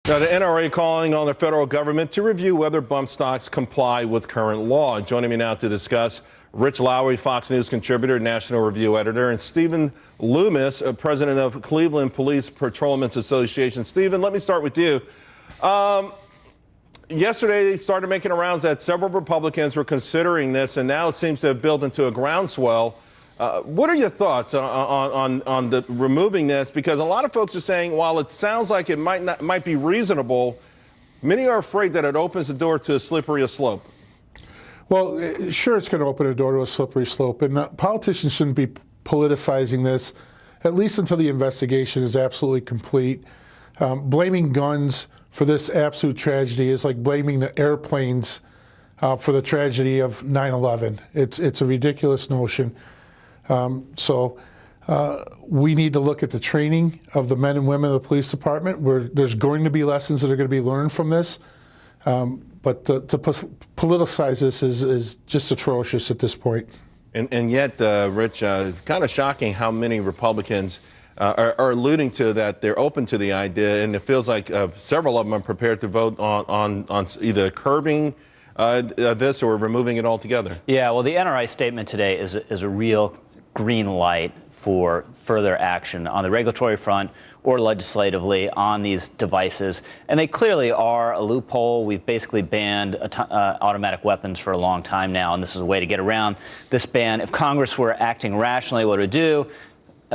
Now, the NRA calling on the federal government to review whether bump stocks comply with current law. Joining me now to discuss, Rich Lowry, Fox News contributor, National Review editor, and Stephen Loomis, president of Cleveland Police Patrolmen's Association. Stephen, let me start with you. Yesterday, they started making rounds that several Republicans were considering this, and now it seems to have built into a groundswell. What are your thoughts on the removing this? Because a lot of folks are saying, while it sounds like it might be reasonable, many are afraid that it opens the door to a slippery slope. Well, sure, it's going to open a door to a slippery slope, and politicians shouldn't be politicizing this, at least until the investigation is absolutely complete. Blaming guns for this absolute tragedy is like blaming the airplanes for the tragedy of 9/11. It's a ridiculous notion. So we need to look at the training of the men and women of the police department, where there's going to be lessons that are going to be learned from this. But to politicize this is just atrocious at this point. And yet, Rich, kind of shocking how many Republicans are alluding to that they're open to the idea, and it feels like several of them are prepared to vote on either curbing this or removing it altogether. Yeah, well, the NRA statement today is a real green light for further action on the regulatory front or legislatively on these devices. And they clearly are a loophole. We've basically banned automatic weapons for a long time now, and this is a way to get around this ban. If Congress were acting rationally, what it would do,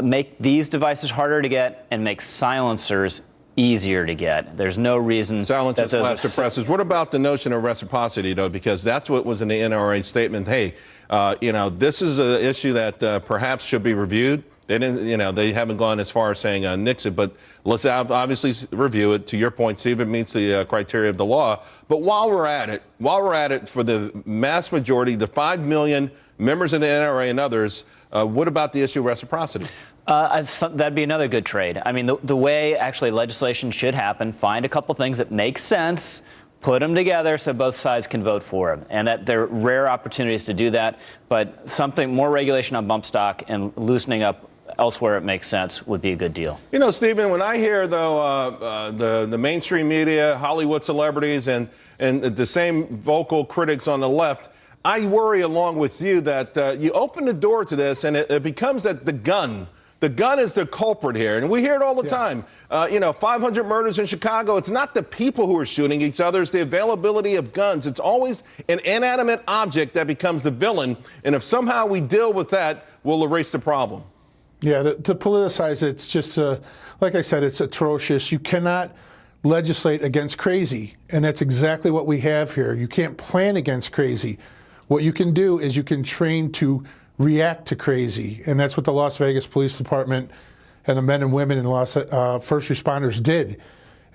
make these devices harder to get and make silencers easier to get. There's no reason. Silencers slash suppressors. What about the notion of reciprocity, though? Because that's what was in the NRA statement. Hey, this is an issue that perhaps should be reviewed. They didn't, they haven't gone as far as saying nix it, but let's obviously review it. To your point, see if it meets the criteria of the law. But while we're at it, for the mass majority, the 5 million members of the NRA and others, what about the issue of reciprocity? That'd be another good trade. I mean, the way actually legislation should happen, find a couple things that make sense, put them together so both sides can vote for them. And that there are rare opportunities to do that. But something more regulation on bump stock and loosening up elsewhere it makes sense would be a good deal. You know, Stephen, when I hear, though, the mainstream media, Hollywood celebrities, and the same vocal critics on the left, I worry along with you that you open the door to this and it becomes that the gun is the culprit here. And we hear it all the time. 500 murders in Chicago. It's not the people who are shooting each other. It's the availability of guns. It's always an inanimate object that becomes the villain. And if somehow we deal with that, we'll erase the problem. Yeah, to politicize it's just, like I said, it's atrocious. You cannot legislate against crazy. And that's exactly what we have here. You can't plan against crazy. What you can do is you can train to react to crazy. And that's what the Las Vegas Police Department and the men and women and first responders did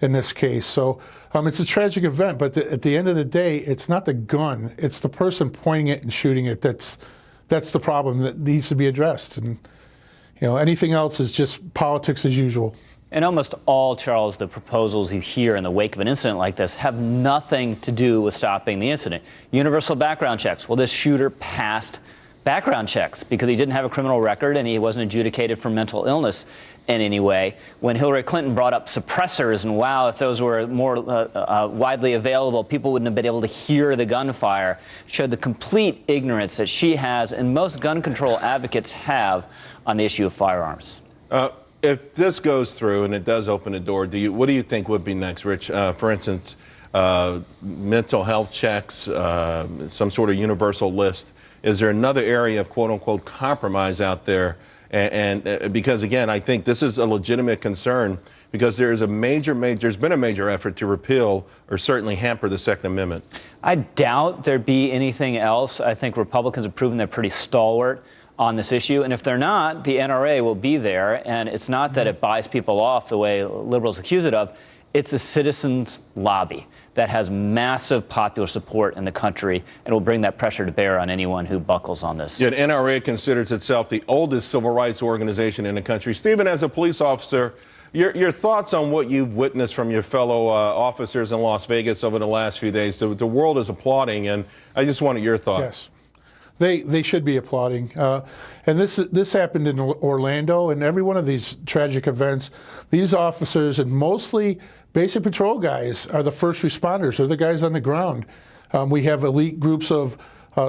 in this case. So it's a tragic event, but at the end of the day, it's not the gun. It's the person pointing it and shooting it. That's the problem that needs to be addressed. And anything else is just politics as usual. And almost all, Charles, the proposals you hear in the wake of an incident like this have nothing to do with stopping the incident. Universal background checks. Well, this shooter passed background checks because he didn't have a criminal record and he wasn't adjudicated for mental illness in any way. When Hillary Clinton brought up suppressors, and wow, if those were more widely available, people wouldn't have been able to hear the gunfire, showed the complete ignorance that she has and most gun control advocates have on the issue of firearms. If this goes through and it does open the door, what do you think would be next, Rich? For instance, mental health checks, some sort of universal list. Is there another area of quote-unquote compromise out there? And because, again, I think this is a legitimate concern because there's been a major effort to repeal or certainly hamper the Second Amendment. I doubt there'd be anything else. I think Republicans have proven they're pretty stalwart on this issue. And if they're not, the NRA will be there. And it's not that it buys people off the way liberals accuse it of. It's a citizens' lobby that has massive popular support in the country and will bring that pressure to bear on anyone who buckles on this. Yet NRA considers itself the oldest civil rights organization in the country. Stephen, as a police officer, your thoughts on what you've witnessed from your fellow officers in Las Vegas over the last few days. The world is applauding, and I just wanted your thoughts. Yes. They should be applauding. And this happened in Orlando, and every one of these tragic events, these officers, and mostly Basic patrol guys are the first responders. They're the guys on the ground. We have elite groups of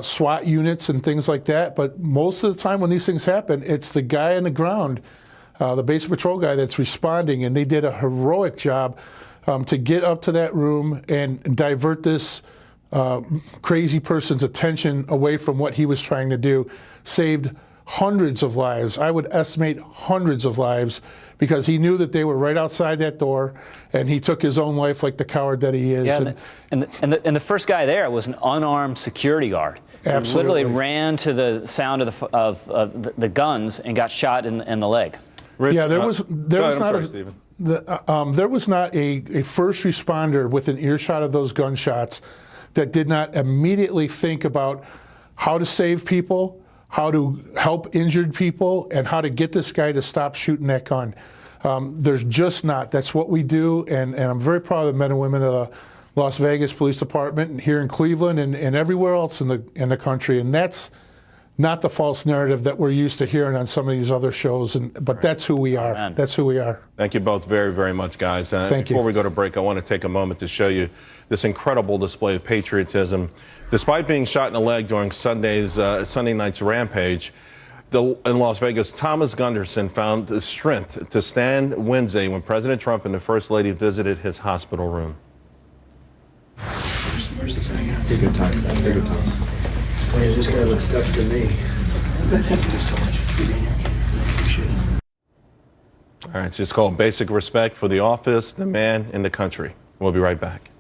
SWAT units and things like that, but most of the time when these things happen, it's the guy on the ground, the basic patrol guy that's responding, and they did a heroic job to get up to that room and divert this crazy person's attention away from what he was trying to do. Saved hundreds of lives. I would estimate hundreds of lives, because he knew that they were right outside that door, and he took his own life like the coward that he is. Yeah, and the first guy there was an unarmed security guard. Absolutely. He literally ran to the sound of the guns and got shot in the leg. Rich, yeah, there was not a first responder within earshot of those gunshots that did not immediately think about how to save people, how to help injured people, and how to get this guy to stop shooting that gun. There's just not. That's what we do, and I'm very proud of the men and women of the Las Vegas Police Department and here in Cleveland and everywhere else in the country. And that's not the false narrative that we're used to hearing on some of these other shows. But that's who we are. Amen. That's who we are. Thank you both very, very much, guys. Thank you. Before we go to break, I want to take a moment to show you this incredible display of patriotism. Despite being shot in the leg during Sunday night's rampage in Las Vegas, Thomas Gunderson found the strength to stand Wednesday when President Trump and the First Lady visited his hospital room. Where's this thing at? Take your time. Take your time. Man, this guy looks tough to me. Thank you so much for being here. Appreciate it. All right, it's just called basic respect for the office, the man, and the country. We'll be right back.